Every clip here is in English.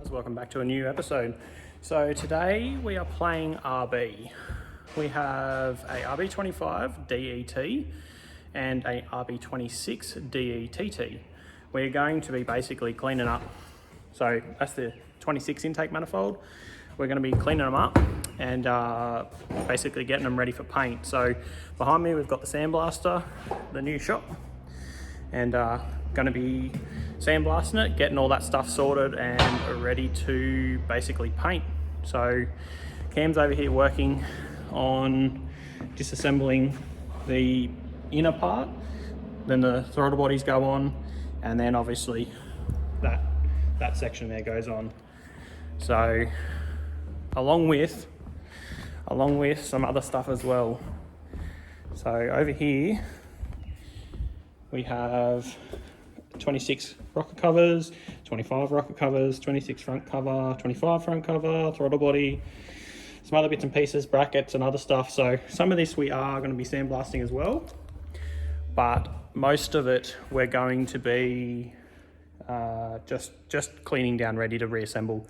guys, welcome back to a new episode. So today we are playing RB. We have a RB25DET and a RB26DETT. We're going to be basically cleaning up. So that's the 26 intake manifold. We're going to be cleaning them up and basically getting them ready for paint. So behind me we've got the sandblaster, the new shop, and going to be sandblasting it, getting all that stuff sorted and ready to basically paint. So Cam's over here working on disassembling the inner part, then the throttle bodies go on, and then obviously that section there goes on. So along with some other stuff as well. So over here we have 26 rocker covers, 25 rocker covers, 26 front cover, 25 front cover, throttle body, some other bits and pieces, brackets and other stuff. So some of this we are going to be sandblasting as well, but most of it we're going to be just cleaning down, ready to reassemble.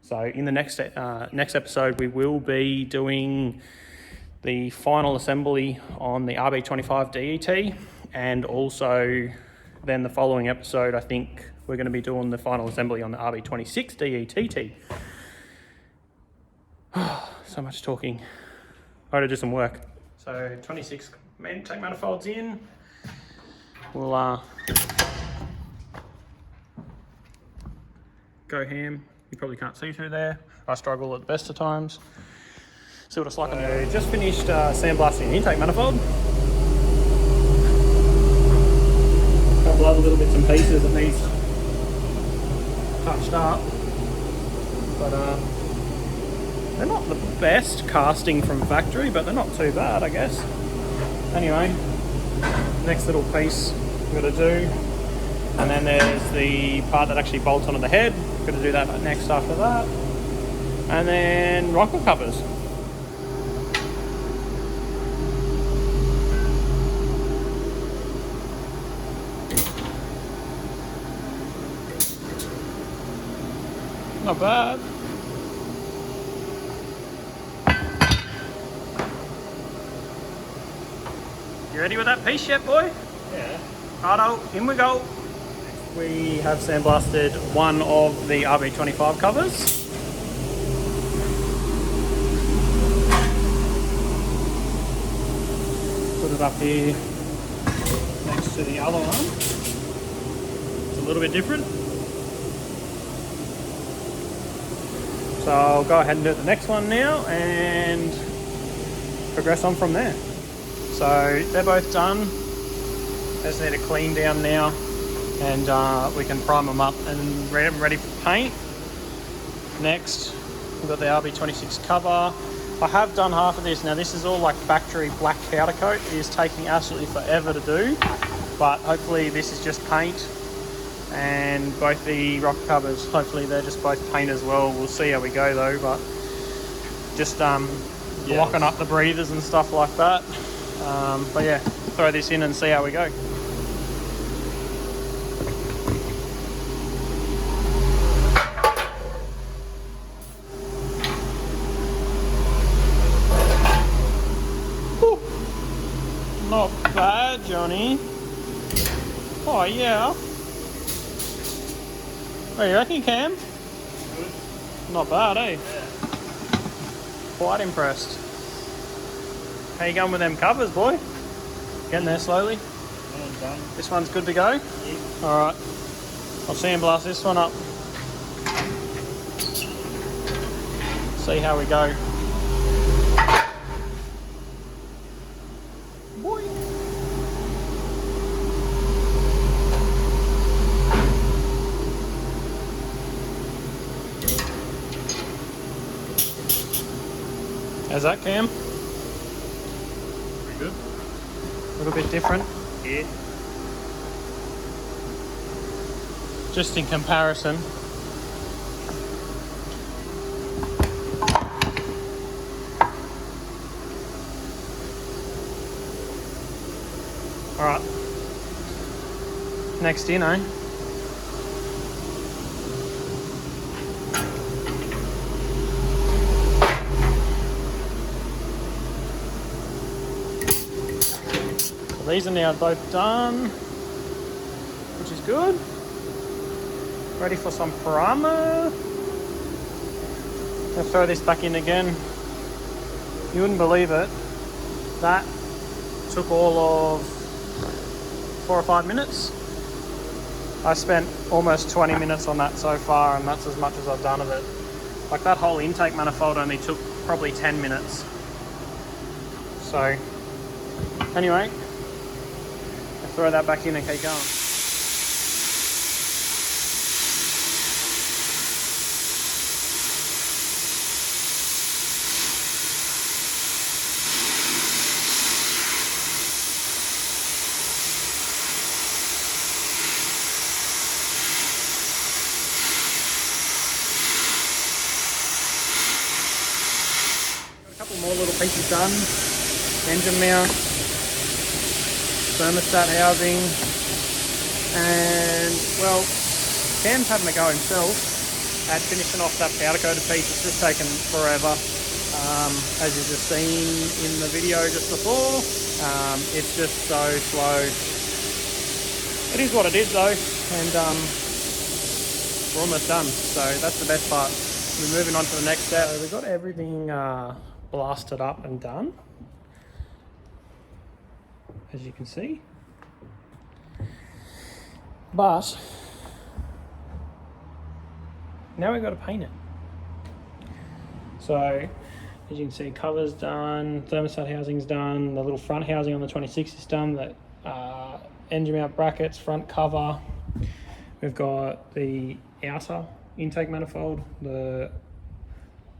So in the next episode we will be doing the final assembly on the RB25DET, and also then the following episode I think we're going to be doing the final assembly on the RB26DETT. So much talking. I gotta do some work. So 26 intake manifolds in. We'll go ham. You probably can't see through there. I struggle at the best of times. See what it's like. So just finished sandblasting the intake manifold. A couple other little bits and pieces that needs touched up, but they're not the best casting from factory, but they're not too bad, I guess. Anyway, next little piece we've got to do, and then there's the part that actually bolts onto the head. Got to do that next after that, and then rocker covers. Not bad. You ready with that piece yet, boy? Yeah. Righto, in we go. We have sandblasted one of the RB25 covers. Put it up here next to the other one. It's a little bit different. So I'll go ahead and do the next one now and progress on from there. So they're both done. They just need to clean down now, and we can prime them up and ready for paint. Next, we've got the RB26 cover. I have done half of this. Now this is all like factory black powder coat. It is taking absolutely forever to do, but hopefully this is just paint. And both the rocker covers, hopefully they're just both paint as well. We'll see how we go though, but just blocking up the breathers and stuff like that. But yeah, throw this in and see how we go. Whew. Not bad, Johnny. Oh yeah. What do you reckon, Cam? Good. Not bad, eh? Yeah. Quite impressed. How you going with them covers, boy? Getting there slowly? Well done. This one's good to go? Yep. Alright. I'll sandblast this one up. See how we go. Boy. How's that, Cam? Pretty good. A little bit different. Yeah. Just in comparison. Alright. Next in, eh? these are now both done, which is good. Ready for some parama. I'll throw this back in again. You wouldn't believe it. That took all of 4 or 5 minutes. I spent almost 20 minutes on that so far, and that's as much as I've done of it. Like that whole intake manifold only took probably 10 minutes. So anyway, I'll throw that back in and keep going. More little pieces done. Engine mount, thermostat housing, and well, Cam's having a go himself at finishing off that powder coated piece. It's just taken forever. As you've just seen in the video just before, it's just so slow. It is what it is though, and we're almost done, so that's the best part. We're moving on to the next step. So we've got everything blasted up and done, as you can see, but now we've got to paint it. So as you can see, cover's done, thermostat housing's done, the little front housing on the 26 is done, the engine mount brackets, front cover. We've got the outer intake manifold,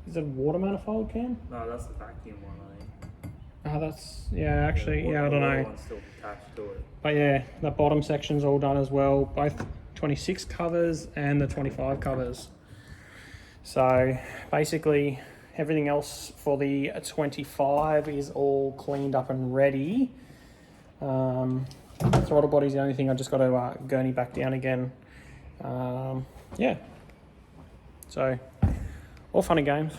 is it a water manifold, Cam? No, that's the vacuum one, I think. Oh, that's, yeah, actually, yeah, I don't know. One's still attached to it. But yeah, that bottom section's all done as well. Both 26 covers and the 25 covers. So basically, everything else for the 25 is all cleaned up and ready. Throttle body's the only thing I just got to gurney back down again. Yeah. So, all fun and games.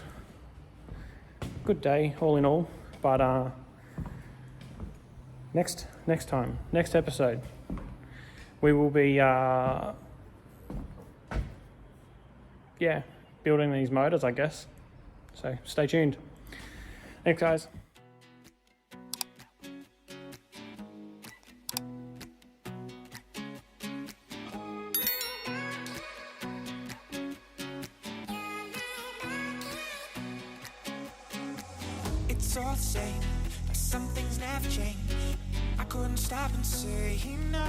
Good day, all in all. But next time, next episode, we will be building these motors, I guess. So stay tuned. Thanks, guys. It's all the same, but some things never change. I couldn't stop and say no.